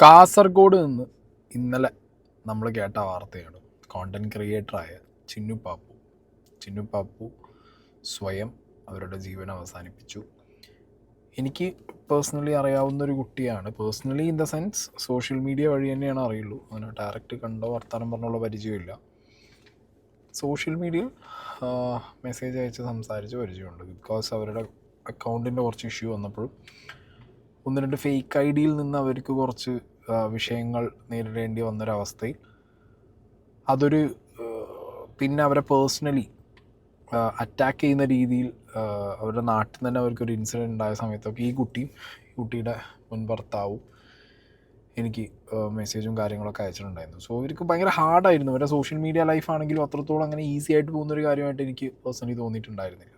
കാസർഗോഡ് നിന്ന് ഇന്നലെ നമ്മൾ കേട്ട വാർത്തയാണ് കോണ്ടൻറ് ക്രിയേറ്ററായ ചിന്നു പാപ്പു. ചിന്നു പാപ്പു സ്വയം അവരുടെ ജീവൻ അവസാനിപ്പിച്ചു. എനിക്ക് പേഴ്സണലി അറിയാവുന്നൊരു കുട്ടിയാണ്. Personally in the sense social media വഴി തന്നെയാണ് അറിയുള്ളൂ. അങ്ങനെ ഡയറക്റ്റ് കണ്ടോ വർത്തമാനം പറഞ്ഞുള്ള പരിചയമില്ല. സോഷ്യൽ മീഡിയയിൽ മെസ്സേജ് അയച്ച് സംസാരിച്ച് പരിചയമുണ്ട്. ബിക്കോസ് അവരുടെ അക്കൗണ്ടിൻ്റെ കുറച്ച് ഇഷ്യൂ വന്നപ്പോഴും ഒന്ന് രണ്ട് ഫേക്ക് ഐ ഡിയിൽ നിന്ന് അവർക്ക് കുറച്ച് വിഷയങ്ങൾ നേരിടേണ്ടി വന്നൊരവസ്ഥയിൽ അതൊരു പിന്നെ അവരെ പേഴ്സണലി അറ്റാക്ക് ചെയ്യുന്ന രീതിയിൽ അവരുടെ നാട്ടിൽ തന്നെ അവർക്കൊരു ഇൻസിഡൻറ്റ് ഉണ്ടായ സമയത്തൊക്കെ ഈ കുട്ടിയുടെ മുൻ ഭർത്താവും എനിക്ക് മെസ്സേജും കാര്യങ്ങളൊക്കെ അയച്ചിട്ടുണ്ടായിരുന്നു. സോ ഇവർക്ക് ഭയങ്കര ഹാർഡായിരുന്നു. അവരുടെ സോഷ്യൽ മീഡിയ ലൈഫാണെങ്കിലും അത്രത്തോളം അങ്ങനെ ഈസി ആയിട്ട് പോകുന്നൊരു കാര്യമായിട്ട് എനിക്ക് പേഴ്സണലി തോന്നിയിട്ടുണ്ടായിരുന്നില്ല.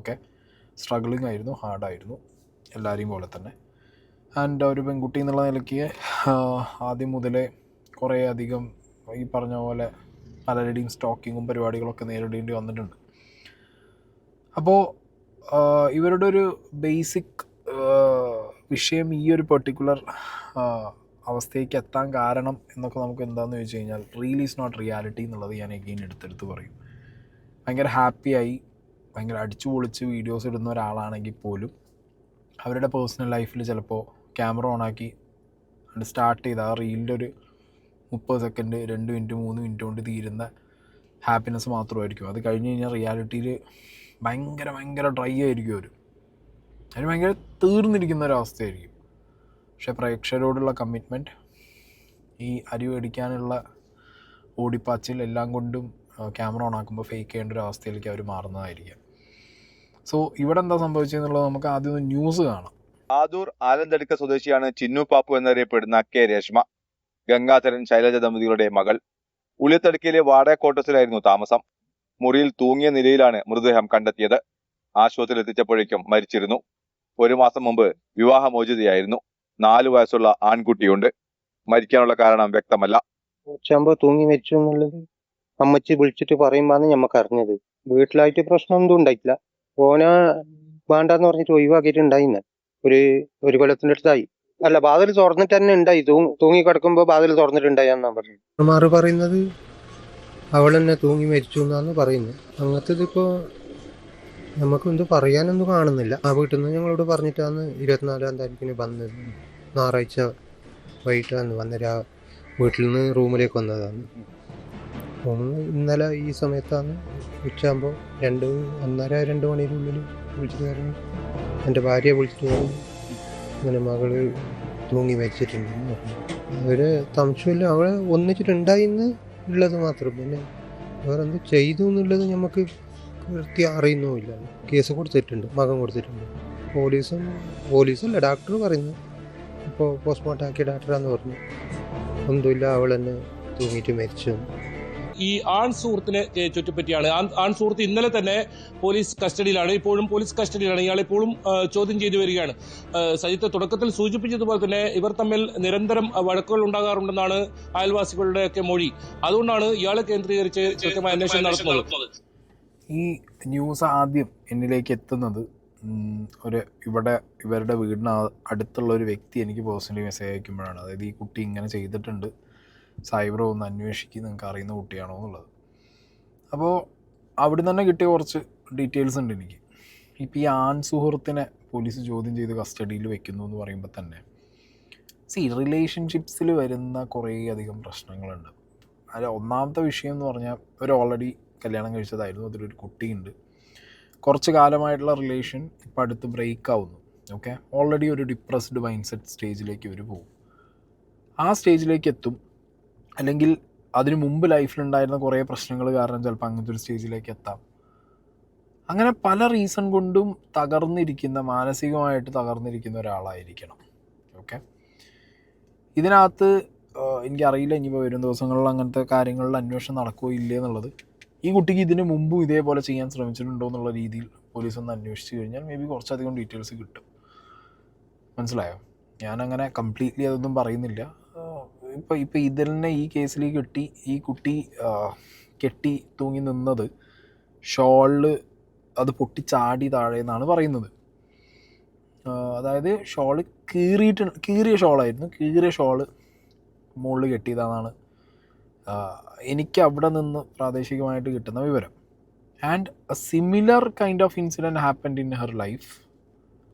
ഓക്കെ, സ്ട്രഗ്ലിംഗ് ആയിരുന്നു, ഹാർഡായിരുന്നു, എല്ലാവരെയും പോലെ തന്നെ. ആൻഡ് ഒരു പെൺകുട്ടി എന്നുള്ള നിലയ്ക്ക് ആദ്യം മുതലേ കുറേ അധികം ഈ പറഞ്ഞ പോലെ പലരുടെയും സ്റ്റോക്കിങ്ങും പരിപാടികളൊക്കെ നേരിടേണ്ടി വന്നിട്ടുണ്ട്. അപ്പോൾ ഇവരുടെ ഒരു ബേസിക് വിഷയം ഈ ഒരു പെർട്ടിക്കുലർ അവസ്ഥയ്ക്ക് എത്താൻ കാരണം എന്നൊക്കെ നമുക്ക് എന്താണെന്ന് ചോദിച്ചു കഴിഞ്ഞാൽ റിയൽ ഈസ് നോട്ട് റിയാലിറ്റി എന്നുള്ളത് ഞാൻ എഗെയിൻ എടുത്തെടുത്ത് പറയും. ഭയങ്കര ഹാപ്പിയായി ഭയങ്കര അടിച്ചു പൊളിച്ച് വീഡിയോസ് ഇടുന്ന ഒരാളാണെങ്കിൽ പോലും അവരുടെ പേഴ്സണൽ ലൈഫിൽ ചിലപ്പോൾ ക്യാമറ ഓണാക്കി സ്റ്റാർട്ട് ചെയ്ത് ആ റീലിൻ്റെ ഒരു 30 സെക്കൻഡ് 2 മിനിറ്റ് 3 മിനിറ്റ് കൊണ്ട് തീരുന്ന ഹാപ്പിനെസ് മാത്രമായിരിക്കും. അത് കഴിഞ്ഞ് കഴിഞ്ഞാൽ റിയാലിറ്റിയിൽ ഭയങ്കര ഡ്രൈ ആയിരിക്കും. അതിന് ഭയങ്കര തീർന്നിരിക്കുന്ന ഒരവസ്ഥയായിരിക്കും. പക്ഷേ പ്രേക്ഷകരോടുള്ള കമ്മിറ്റ്മെൻറ്റ്, ഈ അരി മേടിക്കാനുള്ള ഓടിപ്പാച്ചിൽ എല്ലാം കൊണ്ടും ക്യാമറ ഓണാക്കുമ്പോൾ ഫേക്ക് ചെയ്യേണ്ട ഒരു അവസ്ഥയിലേക്ക് അവർ മാറുന്നതായിരിക്കാം. സോ ഇവിടെ എന്താ സംഭവിച്ചതെന്നുള്ളത് നമുക്ക് ആദ്യം ഒന്ന് ന്യൂസ് കാണാം. ആദൂർ ആലന്തടുക്ക സ്വദേശിയാണ് ചിന്നു പാപ്പു എന്നറിയപ്പെടുന്ന കെ രേഷ്മ. ഗംഗാധരൻ ശൈലജ ദമ്പതികളുടെ മകൾ. ഉളിയത്തടുക്കയിലെ വാടക ക്വാർട്ടേഴ്സിലായിരുന്നു താമസം. മുറിയിൽ തൂങ്ങിയ നിലയിലാണ് മൃതദേഹം കണ്ടെത്തിയത്. ആശുപത്രിയിൽ എത്തിച്ചപ്പോഴേക്കും മരിച്ചിരുന്നു. 1 മാസം മുമ്പ് വിവാഹമോചിതയായിരുന്നു. 4 വയസ്സുള്ള ആൺകുട്ടിയുണ്ട്. മരിക്കാനുള്ള കാരണം വ്യക്തമല്ല. തൂങ്ങി മരിച്ചു എന്നുള്ളത് അമ്മച്ചി വിളിച്ചിട്ട് പറയുമ്പോന്ന് ഞമ്മക്ക് അറിഞ്ഞത്. വീട്ടിലായിട്ട് പ്രശ്നമൊന്നും ഉണ്ടായിട്ടില്ല. ഓന വേണ്ടെന്ന് പറഞ്ഞിട്ട് ഒഴിവാക്കിയിട്ടുണ്ടായിന്ന് ഒരു കൊല്ലത്തിന്റെ അടുത്തായി. അല്ല, വാതിൽ തുറന്നിട്ട് തന്നെ ഉണ്ടായി. തൂങ്ങി കിടക്കുമ്പോ വാതിൽ തുറന്നിട്ടുണ്ടായെന്നാ പറഞ്ഞു. മാറി പറയുന്നത് അവൾ തന്നെ തൂങ്ങി മരിച്ചു എന്നാണ് പറയുന്നത്. അങ്ങനത്തേത് ഇപ്പോ നമുക്കൊന്നും പറയാനൊന്നും കാണുന്നില്ല. ആ വീട്ടിൽ നിന്ന് ഞങ്ങളോട് പറഞ്ഞിട്ടാണ് 24-ാം താരീഖിന് വന്നത്. ഞായറാഴ്ച വൈകിട്ടാണ് വന്നേരാ. വീട്ടിൽ നിന്ന് റൂമിലേക്ക് വന്നതാണ്. ഇന്നലെ ഈ സമയത്താണ് ഉച്ചയാകുമ്പോൾ 1:30-2 മണിയുടെ വിളിച്ചിട്ട് പറഞ്ഞു. എൻ്റെ ഭാര്യയെ വിളിച്ചിട്ട് പറഞ്ഞു അങ്ങനെ മകള് തൂങ്ങി മരിച്ചിട്ടുണ്ടെന്ന് പറഞ്ഞു. അവര് സംശയമില്ല, അവളെ ഒന്നിച്ചിട്ടുണ്ടായിന്ന് ഉള്ളത് മാത്രം. പിന്നെ വേറെന്ത് ചെയ്തു എന്നുള്ളത് നമുക്ക് കൃത്യം അറിയുന്നുമില്ല. കേസ് കൊടുത്തിട്ടുണ്ട്, മകൻ കൊടുത്തിട്ടുണ്ട്. പോലീസല്ല ഡോക്ടർ പറയുന്നു. ഇപ്പോൾ പോസ്റ്റ്മോർട്ടം ആക്കിയ ഡോക്ടറാന്ന് പറഞ്ഞു. ഒന്നുമില്ല, അവൾ തന്നെ തൂങ്ങിയിട്ട് മരിച്ചു. ഈ ആൺ സുഹൃത്തിനെ ചുറ്റിപ്പറ്റിയാണ്. ആൺ സുഹൃത്ത് ഇന്നലെ തന്നെ പോലീസ് കസ്റ്റഡിയിലാണ്. ഇപ്പോഴും പോലീസ് കസ്റ്റഡിയിലാണ്. ഇയാളെ ഇപ്പോഴും ചോദ്യം ചെയ്തു വരികയാണ്. സജിത്ത് തുടക്കത്തിൽ സൂചിപ്പിച്ചതുപോലെ തന്നെ ഇവർ തമ്മിൽ നിരന്തരം വഴക്കുകൾ ഉണ്ടാകാറുണ്ടെന്നാണ് അയൽവാസികളുടെ ഒക്കെ മൊഴി. അതുകൊണ്ടാണ് ഇയാളെ കേന്ദ്രീകരിച്ച് കൃത്യമായ അന്വേഷണം നടത്തുന്നത്. ഈ ന്യൂസ് ആദ്യം എന്നിലേക്ക് എത്തുന്നത് ഇവരുടെ വീടിന് അടുത്തുള്ള ഒരു വ്യക്തി എനിക്ക് പേഴ്സണലി മെസ്സേജ് അയക്കുമ്പോഴാണ്. അതായത് ഈ കുട്ടി ഇങ്ങനെ ചെയ്തിട്ടുണ്ട്, സൈബർ ഒന്ന് അന്വേഷിക്കുക, നിങ്ങൾക്ക് അറിയുന്ന കുട്ടിയാണോ എന്നുള്ളത്. അപ്പോൾ അവിടെ നിന്ന് തന്നെ കിട്ടിയ കുറച്ച് ഡീറ്റെയിൽസ് ഉണ്ട് എനിക്ക്. ഇപ്പോൾ ഈ ആൺ സുഹൃത്തിനെ പോലീസ് ചോദ്യം ചെയ്ത് കസ്റ്റഡിയിൽ വെക്കുന്നു എന്ന് പറയുമ്പോൾ തന്നെ റിലേഷൻഷിപ്സിൽ വരുന്ന കുറേ അധികം പ്രശ്നങ്ങളുണ്ട്. അതിൽ ഒന്നാമത്തെ വിഷയം എന്ന് പറഞ്ഞാൽ ഒരു ഓൾറെഡി കല്യാണം കഴിച്ചതായിരുന്നു, അതിലൊരു കുട്ടിയുണ്ട്. കുറച്ച് കാലമായിട്ടുള്ള റിലേഷൻ ഇപ്പോൾ അടുത്ത് ബ്രേക്ക് ആവുന്നു. ഓക്കെ, ഓൾറെഡി ഒരു ഡിപ്രസ്ഡ് മൈൻഡ് സെറ്റ് സ്റ്റേജിലേക്ക് ഇവർ പോകും. ആ സ്റ്റേജിലേക്ക് എത്തും. അല്ലെങ്കിൽ അതിനു മുമ്പ് ലൈഫിലുണ്ടായിരുന്ന കുറേ പ്രശ്നങ്ങൾ കാരണം ചിലപ്പോൾ അങ്ങനത്തെ ഒരു സ്റ്റേജിലേക്ക് എത്താം. അങ്ങനെ പല റീസൺ കൊണ്ടും മാനസികമായിട്ട് തകർന്നിരിക്കുന്ന ഒരാളായിരിക്കണം. ഓക്കെ, ഇതിനകത്ത് എനിക്കറിയില്ല ഇനിയിപ്പോൾ വരും ദിവസങ്ങളിൽ അങ്ങനത്തെ കാര്യങ്ങളിൽ അന്വേഷണം നടക്കുകയോ ഇല്ലേ എന്നുള്ളത്. ഈ കുട്ടിക്ക് ഇതിന് മുമ്പും ഇതേപോലെ ചെയ്യാൻ ശ്രമിച്ചിട്ടുണ്ടോ എന്നുള്ള രീതിയിൽ പോലീസ് ഒന്ന് അന്വേഷിച്ച് കഴിഞ്ഞാൽ മേ ബി കുറച്ചധികം ഡീറ്റെയിൽസ് കിട്ടും. മനസ്സിലായോ? ഞാനങ്ങനെ കംപ്ലീറ്റ്ലി അതൊന്നും പറയുന്നില്ല. ഇപ്പോൾ ഇതിൽ തന്നെ ഈ കേസിൽ ഈ കുട്ടി കെട്ടി തൂങ്ങി നിന്നത് ഷോളിൽ അത് പൊട്ടിച്ചാടി താഴെ എന്നാണ് പറയുന്നത്. അതായത് ഷോള് കീറിയ ഷോള് മുകളിൽ കെട്ടിയതാണെന്നാണ് എനിക്ക് അവിടെ നിന്ന് പ്രാദേശികമായിട്ട് കിട്ടുന്ന വിവരം. And A similar kind of incident happened in her life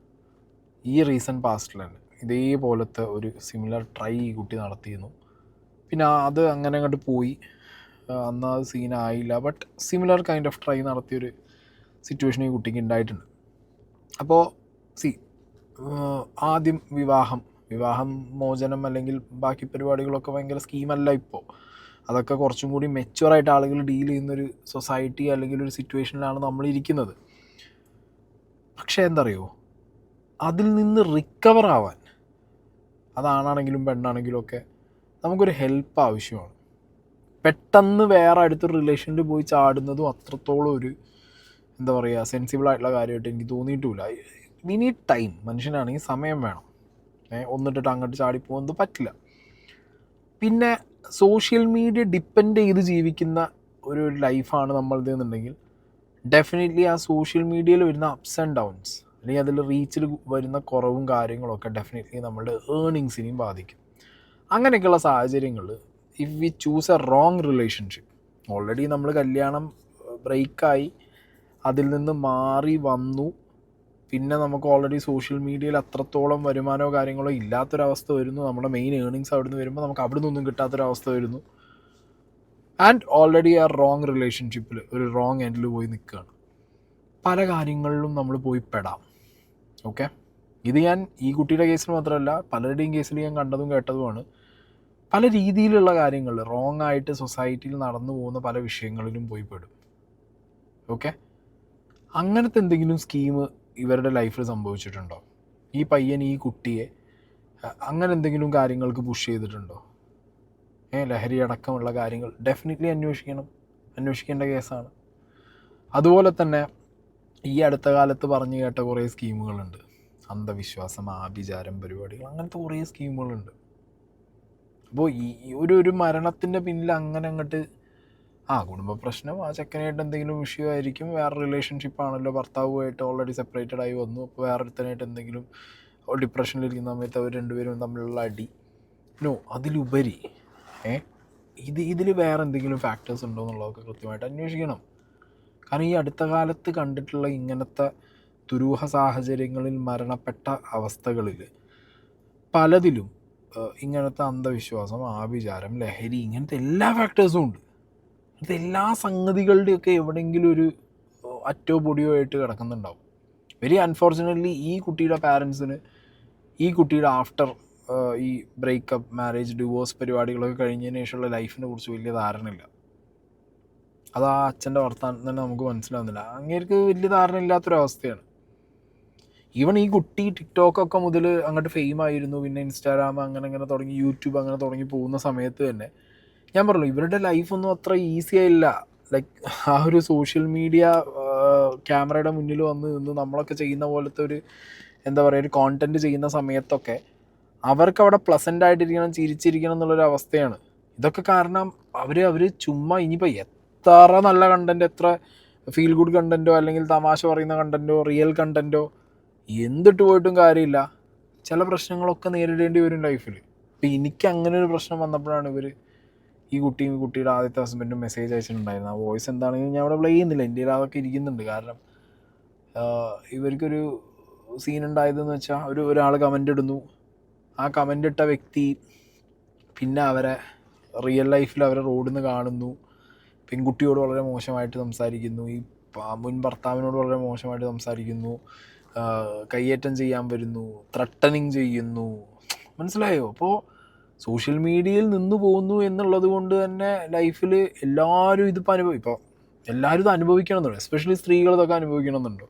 ഈ റീസെൻറ്റ് പാസ്റ്റിൽ തന്നെ. ഇതേപോലത്തെ ഒരു സിമിലർ ട്രൈ ഈ കുട്ടി നടത്തിയിരുന്നു. പിന്നെ അത് അങ്ങനെ അങ്ങോട്ട് പോയി, അന്ന് അത് സീനായില്ല. But similar kind of try നടത്തിയൊരു സിറ്റുവേഷൻ ഈ കുട്ടിക്ക് ഉണ്ടായിട്ടുണ്ട്. അപ്പോൾ ആദ്യം വിവാഹം മോചനം അല്ലെങ്കിൽ ബാക്കി പരിപാടികളൊക്കെ ഭയങ്കര സ്കീമല്ല ഇപ്പോൾ. അതൊക്കെ കുറച്ചും കൂടി മെച്യൂറായിട്ട് ആളുകൾ ഡീൽ ചെയ്യുന്നൊരു സൊസൈറ്റി അല്ലെങ്കിൽ ഒരു സിറ്റുവേഷനിലാണ് നമ്മളിരിക്കുന്നത്. പക്ഷേ എന്തറിയോ, അതിൽ നിന്ന് റിക്കവർ ആവാൻ, അതാണാണെങ്കിലും പെണ്ണാണെങ്കിലും ഒക്കെ നമുക്കൊരു ഹെൽപ്പ് ആവശ്യമാണ്. പെട്ടെന്ന് വേറെ അടുത്തൊരു റിലേഷനിൽ പോയി ചാടുന്നതും അത്രത്തോളം ഒരു എന്താ പറയുക സെൻസിബിൾ ആയിട്ടുള്ള കാര്യമായിട്ട് എനിക്ക് തോന്നിയിട്ടുമില്ല. We need time. മനുഷ്യനാണെങ്കിൽ സമയം വേണം. ഒന്നിട്ടിട്ട് അങ്ങോട്ട് ചാടിപ്പോകുന്നത് പറ്റില്ല. പിന്നെ സോഷ്യൽ മീഡിയ ഡിപ്പെൻഡ് ചെയ്ത് ജീവിക്കുന്ന ഒരു ലൈഫാണ് നമ്മളത് എന്നുണ്ടെങ്കിൽ ഡെഫിനറ്റ്ലി ആ സോഷ്യൽ മീഡിയയിൽ വരുന്ന അപ്സ് ആൻഡ് ഡൗൺസ് അല്ലെങ്കിൽ അതിൽ റീച്ചിൽ വരുന്ന കുറവും കാര്യങ്ങളൊക്കെ ഡെഫിനറ്റ്ലി നമ്മളുടെ ഏർണിങ്സിനെയും ബാധിക്കും. അങ്ങനെയൊക്കെയുള്ള സാഹചര്യങ്ങളിൽ if we choose A wrong relationship, already നമ്മൾ കല്യാണം ബ്രേക്കായി അതിൽ നിന്ന് മാറി വന്നു, പിന്നെ നമുക്ക് ഓൾറെഡി സോഷ്യൽ മീഡിയയിൽ അത്രത്തോളം വരുമാനമോ കാര്യങ്ങളോ ഇല്ലാത്തൊരവസ്ഥ വരുന്നു, നമ്മുടെ മെയിൻ ഏർണിങ്സ് അവിടെ നിന്ന് വരുമ്പോൾ നമുക്ക് അവിടെ നിന്നൊന്നും കിട്ടാത്തൊരവസ്ഥ വരുന്നു. ആൻഡ് ഓൾറെഡി ആ റോങ് റിലേഷൻഷിപ്പിൽ ഒരു റോങ് എൻഡിൽ പോയി നിൽക്കുകയാണ്. പല കാര്യങ്ങളിലും നമ്മൾ പോയി പെടാം. ഓക്കെ, ഇത് ഞാൻ ഈ കുട്ടിയുടെ കേസിൽ മാത്രമല്ല പലരുടെയും കേസിൽ ഞാൻ കണ്ടതും കേട്ടതുമാണ്. പല രീതിയിലുള്ള കാര്യങ്ങൾ റോങ് ആയിട്ട് സൊസൈറ്റിയിൽ നടന്നു പോകുന്ന പല വിഷയങ്ങളിലും പോയി പെടും. ഓക്കെ, അങ്ങനത്തെ എന്തെങ്കിലും സ്കീം ഇവരുടെ ലൈഫിൽ സംഭവിച്ചിട്ടുണ്ടോ? ഈ പയ്യൻ ഈ കുട്ടിയെ അങ്ങനെ എന്തെങ്കിലും കാര്യങ്ങൾക്ക് പുഷ് ചെയ്തിട്ടുണ്ടോ? ലഹരി അടക്കമുള്ള കാര്യങ്ങൾ ഡെഫിനറ്റ്ലി അന്വേഷിക്കേണ്ട കേസാണ്. അതുപോലെ തന്നെ ഈ അടുത്ത കാലത്ത് പറഞ്ഞു കേട്ട കുറേ സ്കീമുകളുണ്ട്. അന്ധവിശ്വാസം, ആഭിചാരം പരിപാടികൾ, അങ്ങനത്തെ കുറേ സ്കീമുകളുണ്ട്. അപ്പോൾ ഈ ഒരു മരണത്തിൻ്റെ പിന്നിൽ അങ്ങനെ അങ്ങോട്ട് കുടുംബ പ്രശ്നം, ആ ചെക്കനായിട്ട് എന്തെങ്കിലും വിഷയമായിരിക്കും, വേറെ റിലേഷൻഷിപ്പാണല്ലോ, ഭർത്താവുമായിട്ട് ഓൾറെഡി സെപ്പറേറ്റഡ് ആയി വന്നു, അപ്പോൾ വേറൊരുത്തനായിട്ട് എന്തെങ്കിലും ഡിപ്രഷനിലിരിക്കുന്ന സമയത്ത് അവർ രണ്ടുപേരും തമ്മിലുള്ള അടി. അതിലുപരി ഇതിൽ വേറെ എന്തെങ്കിലും ഫാക്ടേഴ്സ് ഉണ്ടോ എന്നുള്ളതൊക്കെ കൃത്യമായിട്ട് അന്വേഷിക്കണം. കാരണം ഈ അടുത്ത കാലത്ത് കണ്ടിട്ടുള്ള ഇങ്ങനത്തെ ദുരൂഹ സാഹചര്യങ്ങളിൽ മരണപ്പെട്ട അവസ്ഥകളിൽ പലതിലും ഇങ്ങനത്തെ അന്ധവിശ്വാസം, ആഭിചാരം, ലഹരി, ഇങ്ങനത്തെ എല്ലാ ഫാക്ടേഴ്സും ഉണ്ട്. ഇങ്ങനത്തെ എല്ലാ സംഗതികളുടെയൊക്കെ എവിടെയെങ്കിലും ഒരു അറ്റോ പൊടിയോ ആയിട്ട് കിടക്കുന്നുണ്ടാവും. വെരി അൺഫോർച്ചുനേറ്റ്ലി ഈ കുട്ടിയുടെ പാരൻസിന് ഈ കുട്ടിയുടെ ആഫ്റ്റർ ഈ ബ്രേക്കപ്പ്, മാരേജ്, ഡിവോഴ്സ് പരിപാടികളൊക്കെ കഴിഞ്ഞതിന് ശേഷമുള്ള ലൈഫിനെ കുറിച്ച് വലിയ ധാരണയില്ല. അത് ആ അച്ഛൻ്റെ വർത്താനം തന്നെ നമുക്ക് മനസ്സിലാവുന്നില്ല. അങ്ങേർക്ക് വലിയ ധാരണ ഇല്ലാത്തൊരവസ്ഥയാണ്. ഈവൺ ഈ കുട്ടി ടിക്ടോക്കൊക്കെ മുതൽ അങ്ങോട്ട് ഫെയിമായിരുന്നു, പിന്നെ ഇൻസ്റ്റാഗ്രാം അങ്ങനെ തുടങ്ങി, യൂട്യൂബ് അങ്ങനെ തുടങ്ങി പോകുന്ന സമയത്ത് തന്നെ ഞാൻ പറഞ്ഞു ഇവരുടെ ലൈഫൊന്നും അത്ര ഈസി ആയില്ല. ലൈക്ക് ആ ഒരു സോഷ്യൽ മീഡിയ ക്യാമറയുടെ മുന്നിൽ വന്ന് നിന്ന് നമ്മളൊക്കെ ചെയ്യുന്ന പോലത്തെ ഒരു എന്താ പറയുക ഒരു കോണ്ടൻറ്റ് ചെയ്യുന്ന സമയത്തൊക്കെ അവർക്ക് അവിടെ പ്ലസൻ്റ് ആയിട്ടിരിക്കണം, ചിരിച്ചിരിക്കണം എന്നുള്ളൊരു അവസ്ഥയാണ്. ഇതൊക്കെ കാരണം അവർ ചുമ്മാ ഇനിയിപ്പോൾ എത്ര നല്ല കണ്ടൻറ്റ്, എത്ര ഫീൽ ഗുഡ് കണ്ടൻറ്റോ അല്ലെങ്കിൽ തമാശ പറയുന്ന കണ്ടൻറ്റോ റിയൽ കണ്ടൻറ്റോ എന്തിട്ട് പോയിട്ടും കാര്യമില്ല, ചില പ്രശ്നങ്ങളൊക്കെ നേരിടേണ്ടി വരും ലൈഫിൽ. ഇപ്പം എനിക്ക് അങ്ങനെ ഒരു പ്രശ്നം വന്നപ്പോഴാണ് ഈ കുട്ടിയുടെ ആദ്യത്തെ ഹസ്ബൻഡും മെസ്സേജ് അയച്ചിട്ടുണ്ടായിരുന്നു. ആ വോയിസ് എന്താണെങ്കിലും ഞാൻ അവിടെ പ്ലേ ചെയ്യുന്നില്ല, എൻ്റെ അതൊക്കെ ഇരിക്കുന്നുണ്ട്. കാരണം ഇവർക്കൊരു സീൻ ഉണ്ടായതെന്ന് വെച്ചാൽ ഒരാൾ കമൻ്റ് ഇടുന്നു, ആ കമൻ്റ് ഇട്ട വ്യക്തി പിന്നെ അവരെ റിയൽ ലൈഫിൽ അവരെ റോഡിൽ നിന്ന് കാണുന്നു, പെൺകുട്ടിയോട് വളരെ മോശമായിട്ട് സംസാരിക്കുന്നു, ഈ മുൻ ഭർത്താവിനോട് വളരെ മോശമായിട്ട് സംസാരിക്കുന്നു, കയ്യേറ്റം ചെയ്യാൻ വരുന്നു, ത്രട്ടനിങ് ചെയ്യുന്നു. മനസ്സിലായോ? അപ്പോൾ സോഷ്യൽ മീഡിയയിൽ നിന്ന് പോകുന്നു എന്നുള്ളത് കൊണ്ട് തന്നെ ലൈഫിൽ എല്ലാവരും ഇപ്പോൾ എല്ലാവരും ഇത് അനുഭവിക്കണമെന്നുണ്ടോ? എസ്പെഷ്യലി സ്ത്രീകൾ ഇതൊക്കെ അനുഭവിക്കണമെന്നുണ്ടോ?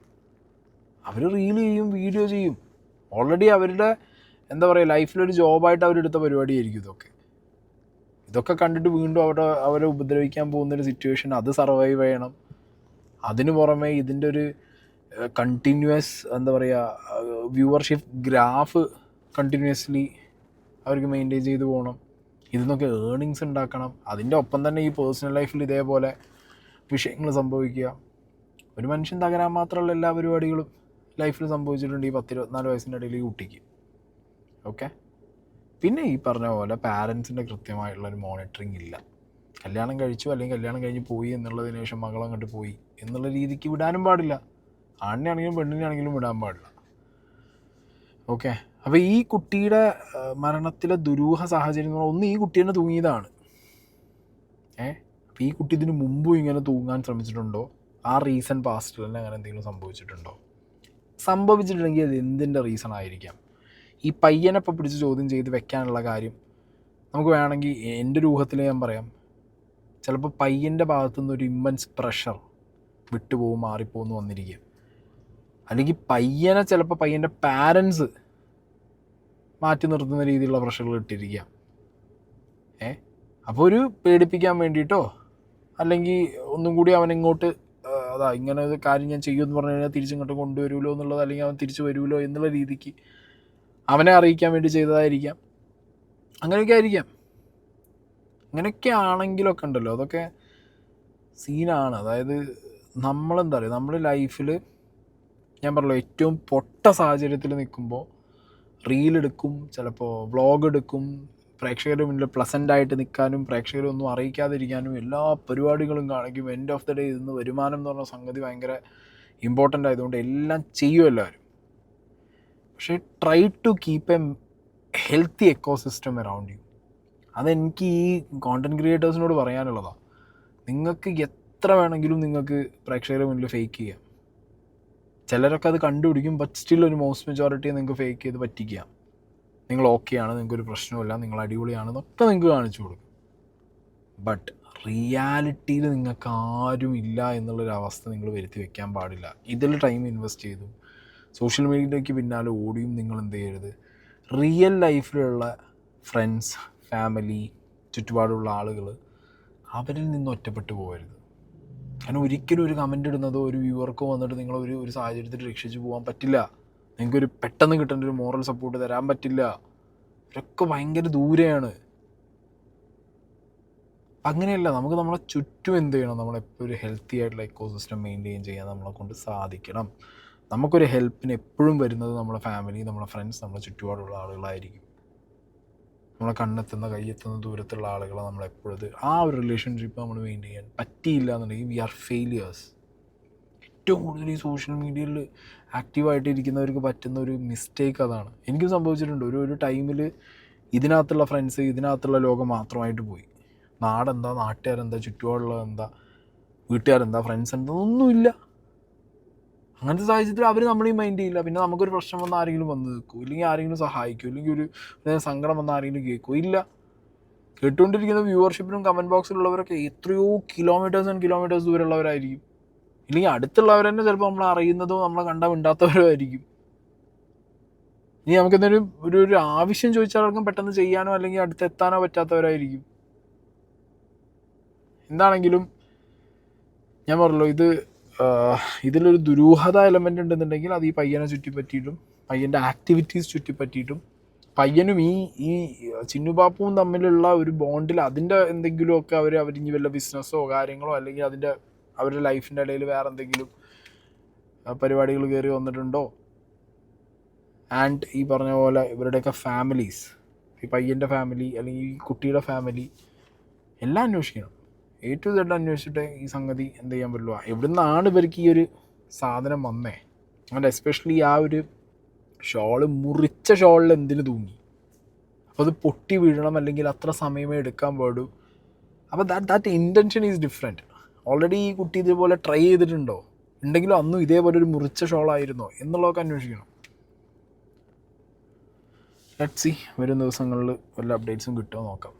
അവർ റീൽ ചെയ്യും, വീഡിയോ ചെയ്യും. ഓൾറെഡി അവരുടെ എന്താ പറയുക ലൈഫിലൊരു ജോബായിട്ട് അവരെടുത്ത പരിപാടിയായിരിക്കും ഇതൊക്കെ കണ്ടിട്ട് വീണ്ടും അവരെ ഉപദ്രവിക്കാൻ പോകുന്നൊരു സിറ്റുവേഷൻ, അത് സർവൈവ് ചെയ്യണം. അതിന് പുറമെ ഇതിൻ്റെ ഒരു കണ്ടിന്യൂസ് എന്താ പറയുക വ്യൂവർഷിപ്പ് ഗ്രാഫ് കണ്ടിന്യൂസ്ലി അവർക്ക് മെയിൻറ്റെയിൻ ചെയ്ത് പോകണം. ഇതിന്നൊക്കെ ഏർണിങ്സ് ഉണ്ടാക്കണം. അതിൻ്റെ ഒപ്പം തന്നെ ഈ പേഴ്സണൽ ലൈഫിൽ ഇതേപോലെ വിഷയങ്ങൾ സംഭവിക്കുക. ഒരു മനുഷ്യൻ തകരാൻ മാത്രമുള്ള എല്ലാ പരിപാടികളും ലൈഫിൽ സംഭവിച്ചിട്ടുണ്ട് ഈ 10-24 വയസ്സിൻ്റെ ഇടയിൽ ഈ കുട്ടിക്ക്. ഓക്കെ, പിന്നെ ഈ പറഞ്ഞ പോലെ പാരൻസിൻ്റെ കൃത്യമായിട്ടുള്ളൊരു മോണിറ്ററിങ് ഇല്ല. കല്യാണം കഴിച്ചു അല്ലെങ്കിൽ കല്യാണം കഴിഞ്ഞ് പോയി എന്നുള്ളതിന് ശേഷം മകളങ്ങോട്ട് പോയി എന്നുള്ള രീതിക്ക് വിടാനും പാടില്ല. ആണിനാണെങ്കിലും പെണ്ണിനാണെങ്കിലും വിടാൻ പാടില്ല. ഓക്കെ, അപ്പോൾ ഈ കുട്ടിയുടെ മരണത്തിലെ ദുരൂഹ സാഹചര്യം ഒന്ന് ഈ കുട്ടി തന്നെ തൂങ്ങിയതാണ്. അപ്പോൾ ഈ കുട്ടി ഇതിന് മുമ്പും ഇങ്ങനെ തൂങ്ങാൻ ശ്രമിച്ചിട്ടുണ്ടോ? ആ റീസൺ പാസ്റ്റിൽ തന്നെ അങ്ങനെ എന്തെങ്കിലും സംഭവിച്ചിട്ടുണ്ടോ? സംഭവിച്ചിട്ടുണ്ടെങ്കിൽ അത് എന്തിൻ്റെ റീസൺ ആയിരിക്കാം? ഈ പയ്യനെ ഇപ്പോൾ പിടിച്ച് ചോദ്യം ചെയ്ത് വെക്കാനുള്ള കാര്യം നമുക്ക് വേണമെങ്കിൽ എൻ്റെ ഒരു ഊഹത്തിൽ ഞാൻ പറയാം, ചിലപ്പോൾ പയ്യൻ്റെ ഭാഗത്തുനിന്ന് ഒരു ഇമ്മൻസ് പ്രഷർ വിട്ടുപോകും, മാറിപ്പോകുന്നു വന്നിരിക്കുക. അല്ലെങ്കിൽ പയ്യനെ ചിലപ്പോൾ പയ്യൻ്റെ പാരൻസ് മാറ്റി നിർത്തുന്ന രീതിയിലുള്ള പ്രഷറുകൾ ഇട്ടിരിക്കാം. അപ്പോൾ ഒരു പേടിപ്പിക്കാൻ വേണ്ടിയിട്ടോ അല്ലെങ്കിൽ ഒന്നും കൂടി അവനിങ്ങോട്ട് അതാ ഇങ്ങനെ ഒരു കാര്യം ഞാൻ ചെയ്യുമെന്ന് പറഞ്ഞു കഴിഞ്ഞാൽ തിരിച്ചിങ്ങോട്ട് കൊണ്ടുവരുമല്ലോ എന്നുള്ളത്, അല്ലെങ്കിൽ അവൻ തിരിച്ചു വരുമല്ലോ എന്നുള്ള രീതിക്ക് അവനെ അറിയിക്കാൻ വേണ്ടി ചെയ്തതായിരിക്കാം. അങ്ങനെയൊക്കെ ആയിരിക്കാം. അങ്ങനെയൊക്കെ ആണെങ്കിലൊക്കെ ഉണ്ടല്ലോ, അതൊക്കെ സീനാണ്. അതായത് നമ്മളെന്താ പറയുക, നമ്മുടെ ലൈഫിൽ ഞാൻ പറഞ്ഞല്ലോ ഏറ്റവും പൊട്ട സാഹചര്യത്തിൽ നിൽക്കുമ്പോൾ റീലെടുക്കും, ചിലപ്പോൾ വ്ളോഗ് എടുക്കും, പ്രേക്ഷകരുടെ മുന്നിൽ പ്ലസൻ്റായിട്ട് നിൽക്കാനും പ്രേക്ഷകരൊന്നും അറിയിക്കാതിരിക്കാനും എല്ലാ പരിപാടികളും കാണിക്കും. എൻഡ് ഓഫ് ദ ഡേ ഇന്ന് വരുമാനം എന്ന് പറഞ്ഞ സംഗതി ഭയങ്കര ഇമ്പോർട്ടൻ്റ് ആയതുകൊണ്ട് എല്ലാം ചെയ്യും എല്ലാവരും. പക്ഷേ try to keep a healthy ecosystem around you. അതെനിക്ക് ഈ കോണ്ടൻറ് ക്രിയേറ്റേഴ്സിനോട് പറയാനുള്ളതാണ്. നിങ്ങൾക്ക് എത്ര വേണമെങ്കിലും നിങ്ങൾക്ക് പ്രേക്ഷകരുടെ മുന്നിൽ ഫേക്ക് ചെയ്യാം. ചിലരൊക്കെ അത് കണ്ടുപിടിക്കും, ബട്ട് സ്റ്റിൽ ഒരു മോസ്റ്റ് മെജോറിറ്റി നിങ്ങൾക്ക് ഫേക്ക് ചെയ്ത് പറ്റിക്കാം. നിങ്ങൾ ഓക്കെയാണ്, നിങ്ങൾക്കൊരു പ്രശ്നമില്ല, നിങ്ങൾ അടിപൊളിയാണെന്നൊക്കെ നിങ്ങൾക്ക് കാണിച്ചു കൊടുക്കും. ബട്ട് റിയാലിറ്റിയിൽ നിങ്ങൾക്ക് ആരും ഇല്ല എന്നുള്ളൊരവസ്ഥ നിങ്ങൾ വരുത്തി വെക്കാൻ പാടില്ല. ഇതിൽ ടൈം ഇൻവെസ്റ്റ് ചെയ്തു സോഷ്യൽ മീഡിയയിലേക്ക് പിന്നാലെ ഓടിയും നിങ്ങൾ എന്ത് ചെയ്യരുത്, റിയൽ ലൈഫിലുള്ള ഫ്രണ്ട്സ്, ഫാമിലി, ചുറ്റുപാടുള്ള ആളുകൾ അവരിൽ നിന്ന് ഒറ്റപ്പെട്ടു പോകരുത്. കാരണം ഒരിക്കലും ഒരു കമൻ്റ് ഇടുന്നതോ ഒരു വ്യൂവർക്കോ വന്നിട്ട് നിങ്ങൾ ഒരു സാഹചര്യത്തിൽ രക്ഷിച്ചു പോകാൻ പറ്റില്ല. നിങ്ങൾക്കൊരു പെട്ടെന്ന് കിട്ടേണ്ട ഒരു മോറൽ സപ്പോർട്ട് തരാൻ പറ്റില്ല. ഇവരൊക്കെ ഭയങ്കര ദൂരെയാണ്. അങ്ങനെയല്ല, നമുക്ക് നമ്മളെ ചുറ്റും എന്ത് ചെയ്യണം, നമ്മളെപ്പോഴും ഒരു ഹെൽത്തി ആയിട്ടുള്ള എക്കോസിസ്റ്റം മെയിൻറ്റെയിൻ ചെയ്യാൻ നമ്മളെ കൊണ്ട് സാധിക്കണം. നമുക്കൊരു ഹെൽപ്പിന് എപ്പോഴും വരുന്നത് നമ്മുടെ ഫാമിലി, നമ്മുടെ ഫ്രണ്ട്സ്, നമ്മുടെ ചുറ്റുപാടുള്ള ആളുകളായിരിക്കും. നമ്മളെ കണ്ണെത്തുന്ന കയ്യെത്തുന്ന ദൂരത്തുള്ള ആളുകളെ നമ്മളെപ്പോഴും ആ ഒരു റിലേഷൻഷിപ്പ് നമ്മൾ മെയിൻറ്റെയിൻ ചെയ്യാൻ പറ്റിയില്ല എന്നുണ്ടെങ്കിൽ വി ആർ ഫെയിലിയേഴ്സ്. ഏറ്റവും കൂടുതൽ ഈ സോഷ്യൽ മീഡിയയിൽ ആക്റ്റീവായിട്ട് ഇരിക്കുന്നവർക്ക് പറ്റുന്ന ഒരു മിസ്റ്റേക്ക് അതാണ്. എനിക്കും സംഭവിച്ചിട്ടുണ്ട്. ഒരു ടൈമിൽ ഇതിനകത്തുള്ള ഫ്രണ്ട്സ്, ഇതിനകത്തുള്ള ലോകം മാത്രമായിട്ട് പോയി. നാടെന്താ, നാട്ടുകാരെന്താ, ചുറ്റുപാടുള്ളത് എന്താ, വീട്ടുകാരെന്താ, ഫ്രണ്ട്സ് എന്താ, ഒന്നുമില്ല. അങ്ങനത്തെ സാഹചര്യത്തിൽ അവർ നമ്മളെയും മൈൻഡ് ചെയ്യില്ല. പിന്നെ നമുക്കൊരു പ്രശ്നം വന്നാൽ ആരെങ്കിലും വന്ന് നിൽക്കും, ഇല്ലെങ്കിൽ ആരെങ്കിലും സഹായിക്കും, ഇല്ലെങ്കിൽ ഒരു സങ്കടം വന്നാൽ ആരെങ്കിലും കേൾക്കും, ഇല്ല. കേട്ടുകൊണ്ടിരിക്കുന്ന വ്യൂവർഷിപ്പിനും കമൻറ്റ് ബോക്സിലുള്ളവരൊക്കെ എത്രയോ കിലോമീറ്റേഴ്സ് ആൻഡ് കിലോമീറ്റേഴ്സ് ദൂരമുള്ളവരായിരിക്കും. ഇല്ലെങ്കിൽ അടുത്തുള്ളവർ തന്നെ ചിലപ്പോൾ നമ്മൾ അറിയുന്നതോ നമ്മളെ കണ്ടാൽ മിണ്ടാത്തവരോ ആയിരിക്കും. ഇനി നമുക്കെന്തെങ്കിലും ഒരു ആവശ്യം ചോദിച്ചാലും പെട്ടെന്ന് ചെയ്യാനോ അല്ലെങ്കിൽ അടുത്തെത്താനോ പറ്റാത്തവരായിരിക്കും. എന്താണെങ്കിലും ഞാൻ പറഞ്ഞല്ലോ, ഇതിലൊരു ദുരൂഹത എലമെൻ്റ് ഉണ്ടെന്നുണ്ടെങ്കിൽ അത് ഈ പയ്യനെ ചുറ്റിപ്പറ്റിയിട്ടും പയ്യൻ്റെ ആക്ടിവിറ്റീസ് ചുറ്റിപ്പറ്റിയിട്ടും പയ്യനും ഈ ചിന്നുപാപ്പുവും തമ്മിലുള്ള ഒരു ബോണ്ടിൽ അതിൻ്റെ എന്തെങ്കിലുമൊക്കെ അവരിഞ്ഞ് വല്ല ബിസിനസ്സോ കാര്യങ്ങളോ അല്ലെങ്കിൽ അവരുടെ ലൈഫിൻ്റെ ഇടയിൽ വേറെ എന്തെങ്കിലും പരിപാടികൾ കയറി വന്നിട്ടുണ്ടോ. ആൻഡ് ഈ പറഞ്ഞ പോലെ ഇവരുടെയൊക്കെ ഫാമിലീസ്, ഈ പയ്യൻ്റെ ഫാമിലി അല്ലെങ്കിൽ ഈ കുട്ടിയുടെ ഫാമിലി എല്ലാം അന്വേഷിക്കണം. A to Z അന്വേഷിച്ചിട്ട് ഈ സംഗതി എന്ത് ചെയ്യാൻ പറ്റുള്ളൂ. എവിടെ നിന്നാണ് ഇവർക്ക് ഈ ഒരു സാധനം വന്നേ, അങ്ങനെ എസ്പെഷ്യലി ആ ഒരു ഷോള്, മുറിച്ച ഷോളിൽ എന്തിനു തൂങ്ങി, അപ്പോൾ അത് പൊട്ടി വീഴണം അല്ലെങ്കിൽ അത്ര സമയമേ എടുക്കാൻ പാടൂ. അപ്പോൾ that intention is different. Already ഈ കുട്ടി ഇതേപോലെ ട്രൈ ചെയ്തിട്ടുണ്ടോ, ഉണ്ടെങ്കിലും അന്നും ഇതേപോലെ ഒരു മുറിച്ച ഷോളായിരുന്നോ എന്നുള്ളതൊക്കെ അന്വേഷിക്കണം. ലെറ്റ്സ് സീ വരും ദിവസങ്ങളിൽ വല്ല അപ്ഡേറ്റ്സും കിട്ടുമോ നോക്കാം.